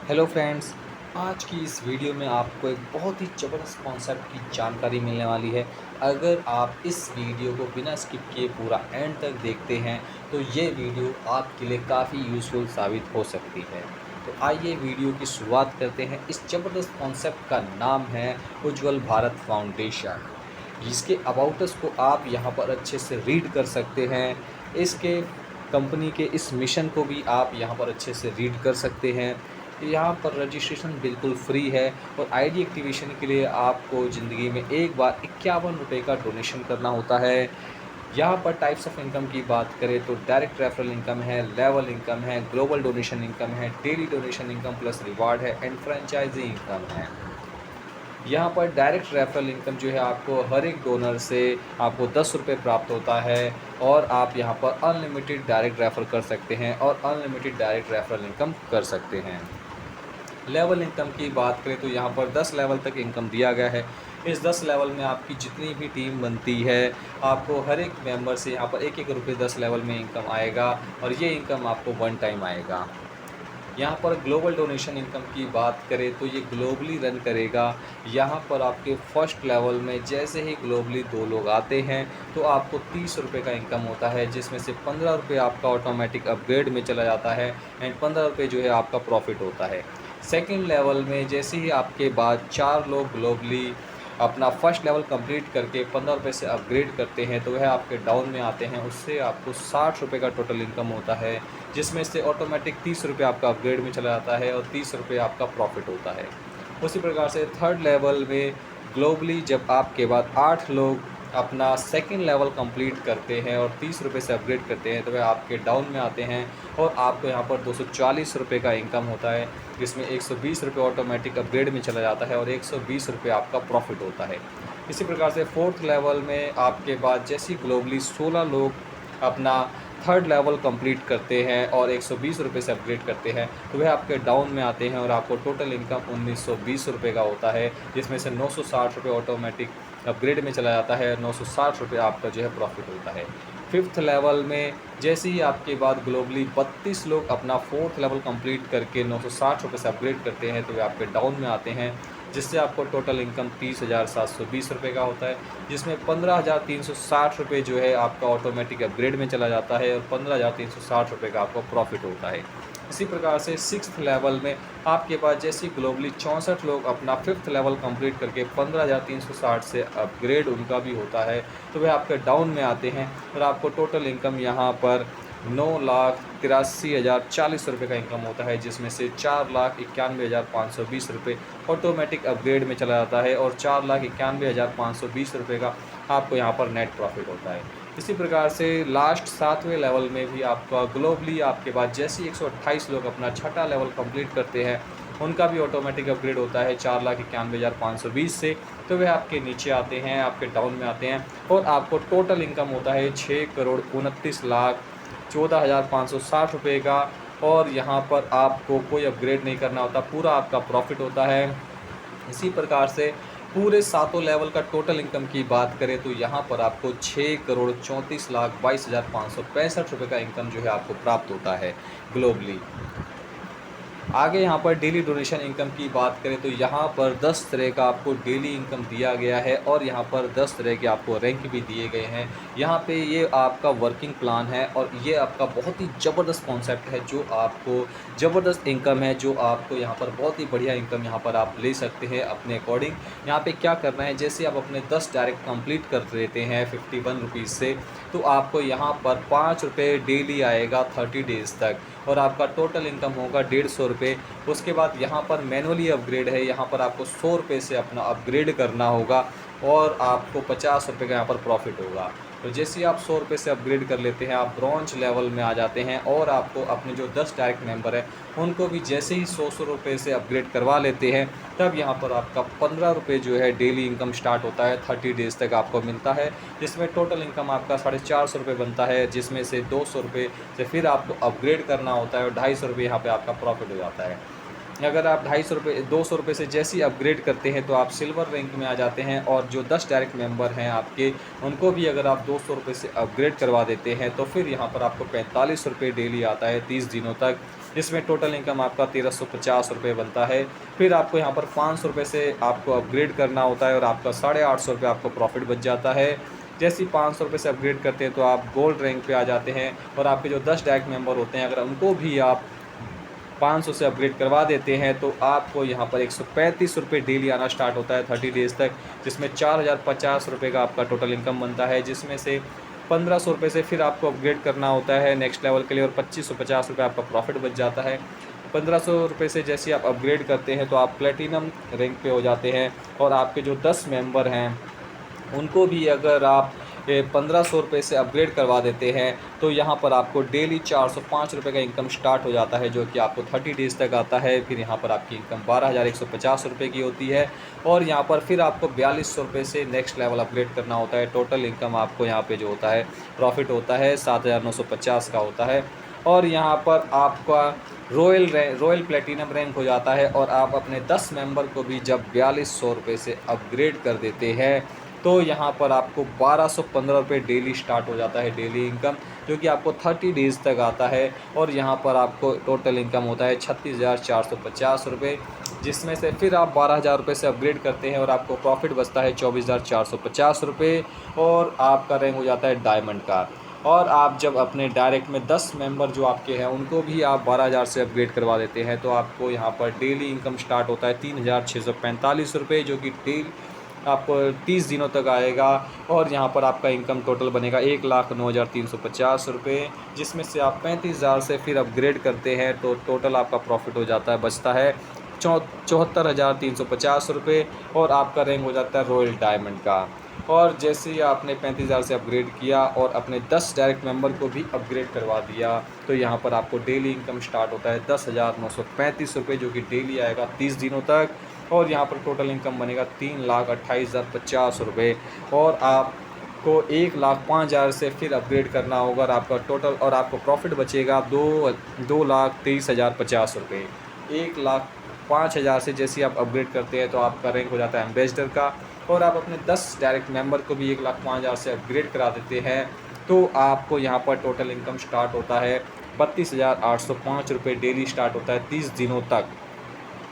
Hello friends. आज की इस वीडियो में आपको एक बहुत ही ज़बरदस्त कॉन्सेप्ट की जानकारी मिलने वाली है। अगर आप इस वीडियो को बिना स्किप किए पूरा एंड तक देखते हैं तो ये वीडियो आपके लिए काफ़ी यूज़फुल साबित हो सकती है। तो आइए वीडियो की शुरुआत करते हैं। इस ज़बरदस्त कॉन्सेप्ट का नाम है उज्ज्वल भारत फाउंडेशन। जिसके अबाउट अस को आप यहाँ पर अच्छे से रीड कर सकते हैं। इसके कंपनी के इस मिशन को भी आप यहाँ पर अच्छे से रीड कर सकते हैं। यहाँ पर रजिस्ट्रेशन बिल्कुल फ्री है और आईडी एक्टिवेशन के लिए आपको ज़िंदगी में एक बार ₹51 का डोनेशन करना होता है। यहाँ पर टाइप्स ऑफ इनकम की बात करें तो डायरेक्ट रेफरल इनकम है, लेवल इनकम है, ग्लोबल डोनेशन इनकम है, daily donation income plus reward है एंड फ्रेंचाइजी इनकम है। यहाँ पर डायरेक्ट रेफरल इनकम जो है आपको हर एक डोनर से आपको ₹10 प्राप्त होता है और आप यहाँ पर अनलिमिटेड डायरेक्ट रेफर कर सकते हैं और अनलिमिटेड डायरेक्ट रेफरल इनकम कर सकते हैं। लेवल इनकम की बात करें तो यहाँ पर 10 लेवल तक इनकम दिया गया है। इस 10 लेवल में आपकी जितनी भी टीम बनती है, आपको हर एक मेंबर से यहाँ पर ₹1-1 10 लेवल में इनकम आएगा और ये इनकम आपको वन टाइम आएगा। यहाँ पर ग्लोबल डोनेशन इनकम की बात करें तो ये ग्लोबली रन करेगा। यहाँ पर आपके फर्स्ट लेवल में जैसे ही ग्लोबली 2 लोग आते हैं तो आपको ₹30 का इनकम होता है, जिसमें से ₹15 आपका ऑटोमेटिक अपग्रेड में चला जाता है एंड ₹15 जो है आपका प्रॉफिट होता है। सेकंड लेवल में जैसे ही आपके बाद 4 लोग ग्लोबली अपना फर्स्ट लेवल कंप्लीट करके ₹15 से अपग्रेड करते हैं तो वह आपके डाउन में आते हैं। उससे आपको ₹60 का टोटल इनकम होता है, जिसमें से ऑटोमेटिक ₹30 आपका अपग्रेड में चला जाता है और ₹30 आपका प्रॉफिट होता है। उसी प्रकार से थर्ड लेवल में ग्लोबली जब आपके बाद 8 लोग अपना सेकंड लेवल कंप्लीट करते हैं और ₹30 से अपग्रेड करते हैं तो वह आपके डाउन में आते हैं और आपको यहाँ पर ₹240 का इनकम होता है, जिसमें ₹120 ऑटोमेटिक अपग्रेड में चला जाता है और ₹120 आपका प्रॉफिट होता है। इसी प्रकार से फोर्थ लेवल में आपके बाद जैसे ही ग्लोबली 16 लोग अपना थर्ड लेवल कंप्लीट करते हैं और ₹120 से अपग्रेड करते हैं तो वह आपके डाउन में आते हैं और आपको टोटल इनकम ₹1920 का होता है, जिसमें से ₹960 ऑटोमेटिक अपग्रेड में चला जाता है, ₹960 आपका जो है प्रॉफिट होता है। फिफ्थ लेवल में जैसे ही आपके बाद ग्लोबली 32 लोग अपना फोर्थ लेवल कंप्लीट करके ₹960 से अपग्रेड करते हैं तो वे आपके डाउन में आते हैं, जिससे आपको टोटल इनकम ₹30,720 का होता है, जिसमें ₹15,360 जो है आपका ऑटोमेटिक अपग्रेड में चला जाता है और ₹15,360 का आपको प्रॉफिट होता है। इसी प्रकार से सिक्स्थ लेवल में आपके पास जैसे ग्लोबली 64 लोग अपना फिफ्थ लेवल कंप्लीट करके 15,360 से अपग्रेड उनका भी होता है तो वे आपके डाउन में आते हैं और आपको टोटल इनकम यहाँ पर ₹9,83,040 का इनकम होता है, जिसमें से ₹4,91,520 ऑटोमेटिक अपग्रेड में चला जाता है और ₹4,91,520 का आपको यहाँ पर नेट प्रॉफिट होता है। इसी प्रकार से लास्ट 7वें लेवल में भी आपका ग्लोबली आपके पास जैसे ही 128 लोग अपना छठा लेवल कंप्लीट करते हैं उनका भी ऑटोमेटिक अपग्रेड होता है 4,91,520 से, तो वे आपके नीचे आते हैं, आपके डाउन में आते हैं और आपको टोटल इनकम होता है 6,29,14,560 का और यहाँ पर आपको कोई अपग्रेड नहीं करना होता, पूरा आपका प्रॉफिट होता है। इसी प्रकार से पूरे सातों लेवल का टोटल इनकम की बात करें तो यहाँ पर आपको 6,34,22,565 का इनकम जो है आपको प्राप्त होता है ग्लोबली। आगे यहाँ पर डेली डोनेशन इनकम की बात करें तो यहाँ पर 10 तरह का आपको डेली इनकम दिया गया है और यहाँ पर 10 तरह के आपको रैंक भी दिए गए हैं। यहाँ पे ये आपका वर्किंग प्लान है और ये आपका बहुत ही ज़बरदस्त कॉन्सेप्ट है जो आपको ज़बरदस्त इनकम है, जो आपको यहाँ पर बहुत ही बढ़िया इनकम यहाँ पर आप ले सकते हैं अपने अकॉर्डिंग। यहाँ पे क्या करना है, जैसे आप अपने 10 डायरेक्ट कंप्लीट कर लेते हैं 51 रुपीज़ से तो आपको यहाँ पर ₹5 डेली आएगा 30 डेज़ तक और आपका टोटल इनकम होगा ₹150। उसके बाद यहाँ पर मैनुअली अपग्रेड है, यहाँ पर आपको ₹100 से अपना अपग्रेड करना होगा और आपको ₹50 का यहाँ पर प्रॉफिट होगा। तो जैसे ही आप ₹100 से अपग्रेड कर लेते हैं, आप ब्रॉन्ज लेवल में आ जाते हैं और आपको अपने जो 10 डायरेक्ट मेंबर हैं उनको भी जैसे ही ₹100 से अपग्रेड करवा लेते हैं तब यहाँ पर आपका ₹15 जो है डेली इनकम स्टार्ट होता है, 30 डेज़ तक आपको मिलता है, जिसमें टोटल इनकम आपका ₹450 बनता है, जिसमें से ₹200 से फिर आपको अपग्रेड करना होता है और ₹250 यहाँ पे आपका प्रॉफिट हो जाता है। अगर आप ₹200 से जैसे ही अपग्रेड करते हैं तो आप सिल्वर रैंक में आ जाते हैं और जो 10 डायरेक्ट मेंबर हैं आपके उनको भी अगर आप ₹200 से अपग्रेड करवा देते हैं तो फिर यहाँ पर आपको ₹45 डेली आता है 30 दिनों तक जिसमें टोटल इनकम आपका 1350 रुपये बनता है। फिर आपको यहाँ पर 500 रुपये से आपको अपग्रेड करना होता है और आपका 850 रुपये आपको प्रॉफिट बच जाता है। जैसे ही 500 रुपये से अपग्रेड करते हैं तो आप गोल्ड रैंक पे आ जाते हैं और आपके जो 10 डायरेक्ट मेंबर होते हैं, अगर उनको भी आप 500 से अपग्रेड करवा देते हैं तो आपको यहाँ पर 135 रुपये डेली आना स्टार्ट होता है 30 डेज़ तक, जिसमें 4050 रुपये का आपका टोटल इनकम बनता है, जिसमें से 1500 रुपये से फिर आपको अपग्रेड करना होता है नेक्स्ट लेवल के लिए और 2550 रुपये आपका प्रॉफिट बच जाता है। 1500 रुपये से जैसे आप अपग्रेड करते हैं तो आप प्लेटिनम रैंक पे हो जाते हैं और आपके जो 10 मेंबर हैं उनको भी अगर आप 1500 रुपये से अपग्रेड करवा देते हैं तो यहाँ पर आपको डेली 405 रुपये का इनकम स्टार्ट हो जाता है, जो कि आपको 30 डेज़ तक आता है। फिर यहाँ पर आपकी इनकम 12,150 रुपये की होती है और यहाँ पर फिर आपको 4200 रुपये से नेक्स्ट लेवल अपग्रेड करना होता है। टोटल इनकम आपको यहाँ पे जो होता है प्रॉफिट होता है 7,950 का होता है और यहाँ पर आपका रॉयल प्लेटिनम रैंक हो जाता है और आप अपने 10 मेंबर को भी जब 4200 रुपये से अपग्रेड कर देते हैं तो यहाँ पर आपको 1215 रुपये डेली स्टार्ट हो जाता है डेली इनकम, जो कि आपको 30 डेज़ तक आता है और यहाँ पर आपको टोटल इनकम होता है 36,450 रुपये, जिसमें से फिर आप 12,000 रुपये से अपग्रेड करते हैं और आपको प्रॉफिट बचता है 24,450 रुपये और आपका रैंक हो जाता है डायमंड का। और आप जब अपने डायरेक्ट में 10 मेंबर जो आपके हैं उनको भी आप 12,000 से अपग्रेड करवा देते हैं तो आपको यहाँ पर डेली इनकम स्टार्ट होता है 3,645 रुपये, जो कि डेली आपको 30 दिनों तक आएगा और यहाँ पर आपका इनकम टोटल बनेगा 1,09,350 रुपये, जिसमें से आप 35,000 से फिर अपग्रेड करते हैं तो टोटल आपका प्रॉफिट हो जाता है बचता है 74,350 रुपये और आपका रैंक हो जाता है रॉयल डायमंड का। और जैसे ही आपने 35,000 से अपग्रेड किया और अपने 10 डायरेक्ट मेंबर को भी अपग्रेड करवा दिया तो यहाँ पर आपको डेली इनकम स्टार्ट होता है 10,935 रुपये, जो कि डेली आएगा 30 दिनों तक और यहाँ पर टोटल इनकम बनेगा 3,28,050 रुपये और आपको 1,05,000 से फिर अपग्रेड करना होगा और आपका टोटल और आपको प्रॉफिट बचेगा 2,23,050 रुपये। 1,05,000 से जैसे आप अपग्रेड करते हैं तो आपका रैंक हो जाता है एम्बेसडर का और आप अपने 10 डायरेक्ट मेंबर को भी 1,05,000 से अपग्रेड करा देते हैं तो आपको यहाँ पर टोटल इनकम स्टार्ट होता है 32,805 रुपये डेली स्टार्ट होता है 30 दिनों तक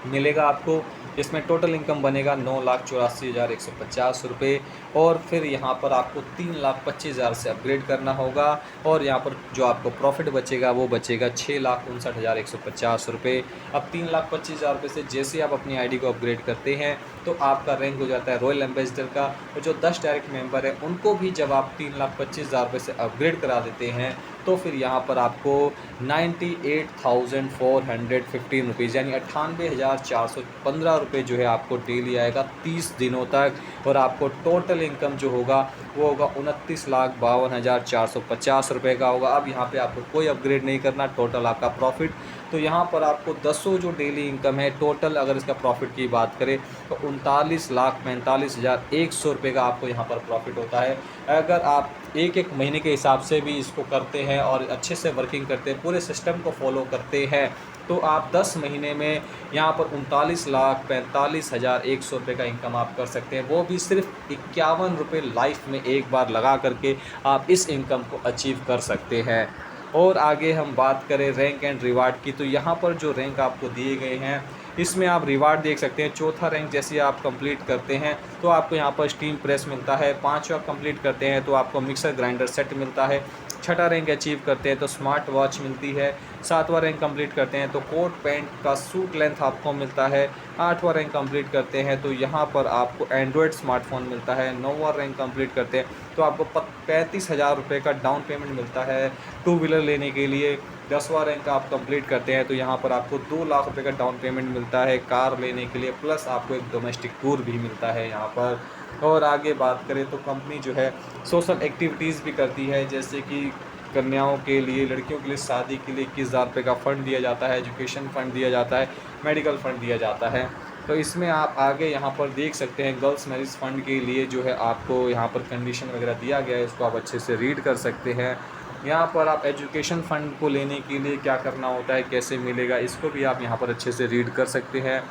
मिलेगा आपको। इसमें टोटल इनकम बनेगा 9,84,150 रुपये और फिर यहाँ पर आपको 3,25,000 से अपग्रेड करना होगा और यहाँ पर जो आपको प्रॉफिट बचेगा वो बचेगा 6,59,150 रुपये। अब 3,25,000 रुपये से जैसे आप अपनी आईडी को अपग्रेड करते हैं तो आपका रैंक हो जाता है रॉयल एम्बेसडर का और जो 10 डायरेक्ट मेंबर हैं उनको भी जब आप 3,25,000 रुपये से अपग्रेड करा देते हैं तो फिर यहाँ पर आपको 98,415 रुपीज़ यानी 98,415 रुपये जो है आपको डेली आएगा 30 दिनों तक और आपको टोटल इनकम जो होगा वो होगा 29,52,450 रुपये का होगा। अब यहाँ पे आपको कोई अपग्रेड नहीं करना, टोटल आपका प्रॉफिट तो यहाँ पर आपको 10 जो डेली इनकम है टोटल अगर इसका प्रॉफिट की बात करें तो 39,45,100 रुपये का आपको यहाँ पर प्रॉफिट होता है। अगर आप एक एक महीने के हिसाब से भी इसको करते हैं और अच्छे से वर्किंग करते हैं, पूरे सिस्टम को फॉलो करते हैं तो आप 10 महीने में यहाँ पर 39,45,100 रुपये का इनकम आप कर सकते हैं, वो भी सिर्फ 51 रुपये लाइफ में एक बार लगा करके आप इस इनकम को अचीव कर सकते हैं। और आगे हम बात करें रैंक एंड रिवार्ड की तो यहाँ पर जो रैंक आपको दिए गए हैं इसमें आप रिवार्ड देख सकते हैं। चौथा रैंक जैसे आप कंप्लीट करते हैं तो आपको यहाँ पर स्टीम प्रेस मिलता है। 5वां कंप्लीट करते हैं तो आपको मिक्सर ग्राइंडर सेट मिलता है। 6ठा रैंक अचीव करते हैं तो स्मार्ट वॉच मिलती है। 7वां रैंक कंप्लीट करते हैं तो कोट पैंट का सूट लेंथ आपको मिलता है। 8वां रैंक कंप्लीट करते हैं तो यहाँ पर आपको एंड्रॉयड स्मार्टफोन मिलता है। 9वां रैंक कंप्लीट करते हैं तो आपको 35,000 रुपये का डाउन पेमेंट मिलता है 2 व्हीलर लेने के लिए। 10वां रैंक आप कंप्लीट करते हैं तो यहाँ पर आपको 2 लाख रुपये का डाउन पेमेंट मिलता है कार लेने के लिए, प्लस आपको एक डोमेस्टिक टूर भी मिलता है यहाँ पर। और आगे बात करें तो कंपनी जो है सोशल एक्टिविटीज़ भी करती है, जैसे कि कन्याओं के लिए, लड़कियों के लिए शादी के लिए 21,000 रुपये का फ़ंड दिया जाता है, एजुकेशन फ़ंड दिया जाता है, मेडिकल फ़ंड दिया जाता है। तो इसमें आप आगे यहाँ पर देख सकते हैं गर्ल्स मैरिज फ़ंड के लिए जो है आपको यहाँ पर कंडीशन वगैरह दिया गया है, इसको आप अच्छे से रीड कर सकते हैं। यहाँ पर आप एजुकेशन फ़ंड को लेने के लिए क्या करना होता है, कैसे मिलेगा, इसको भी आप यहाँ पर अच्छे से रीड कर सकते हैं।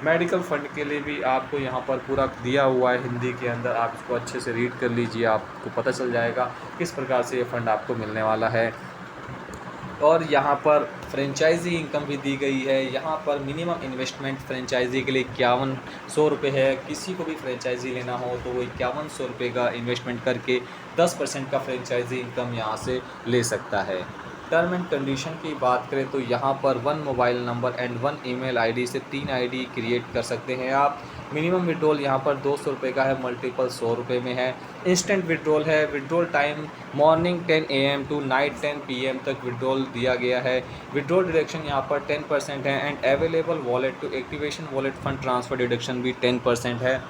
मेडिकल फ़ंड के लिए भी आपको यहाँ पर पूरा दिया हुआ है हिंदी के अंदर, आप इसको अच्छे से रीड कर लीजिए, आपको पता चल जाएगा किस प्रकार से ये फ़ंड आपको मिलने वाला है। और यहाँ पर फ्रेंचाइज़ी इनकम भी दी गई है। यहाँ पर मिनिमम इन्वेस्टमेंट फ्रेंचाइज़ी के लिए 5100 रुपये है। किसी को भी फ्रेंचाइज़ी लेना हो तो वो 5100 रुपये का इन्वेस्टमेंट करके 10% का फ्रेंचाइज़ी इनकम यहाँ से ले सकता है। टर्म एंड कंडीशन की बात करें तो यहाँ पर 1 mobile number and 1 email ID से 3 आईडी क्रिएट कर सकते हैं आप। मिनिमम विड्रॉल यहाँ पर 200 रुपये का है, मल्टीपल 100 रुपये में है। इंस्टेंट विड्रॉल है। Withdrawal time morning 10 AM to night 10 PM तक विड्रॉल दिया गया है। विड्रॉल डिडक्शन यहाँ पर 10% है and available wallet to activation wallet fund transfer deduction भी 10% है।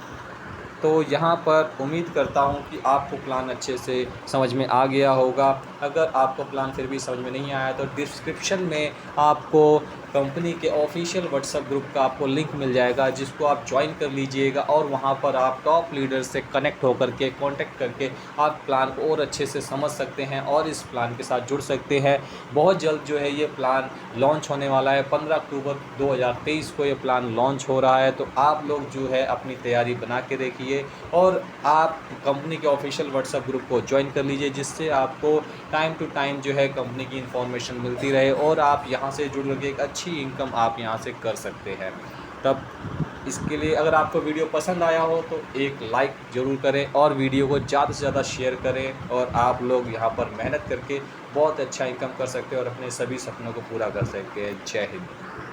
तो यहाँ पर उम्मीद करता हूँ कि आपको प्लान अच्छे से समझ में आ गया होगा। अगर आपको प्लान फिर भी समझ में नहीं आया तो डिस्क्रिप्शन में आपको कंपनी के ऑफिशियल व्हाट्सएप ग्रुप का आपको लिंक मिल जाएगा, जिसको आप ज्वाइन कर लीजिएगा और वहाँ पर आप टॉप लीडर से कनेक्ट होकर के कांटेक्ट करके आप प्लान को और अच्छे से समझ सकते हैं और इस प्लान के साथ जुड़ सकते हैं। बहुत जल्द जो है ये प्लान लॉन्च होने वाला है। 15 अक्टूबर 2023 को ये प्लान लॉन्च हो रहा है। तो आप लोग जो है अपनी तैयारी बना के देखिए और आप कंपनी के ऑफिशियल व्हाट्सएप ग्रुप को ज्वाइन कर लीजिए, जिससे आपको टाइम टू टाइम जो है कंपनी की इन्फॉर्मेशन मिलती रहे और आप यहाँ से जुड़ करके एक अच्छी इनकम आप यहाँ से कर सकते हैं। तब इसके लिए अगर आपको वीडियो पसंद आया हो तो एक लाइक ज़रूर करें और वीडियो को ज़्यादा से ज़्यादा शेयर करें और आप लोग यहाँ पर मेहनत करके बहुत अच्छा इनकम कर सकते हैं और अपने सभी सपनों को पूरा कर सकते हैं। जय हिंद।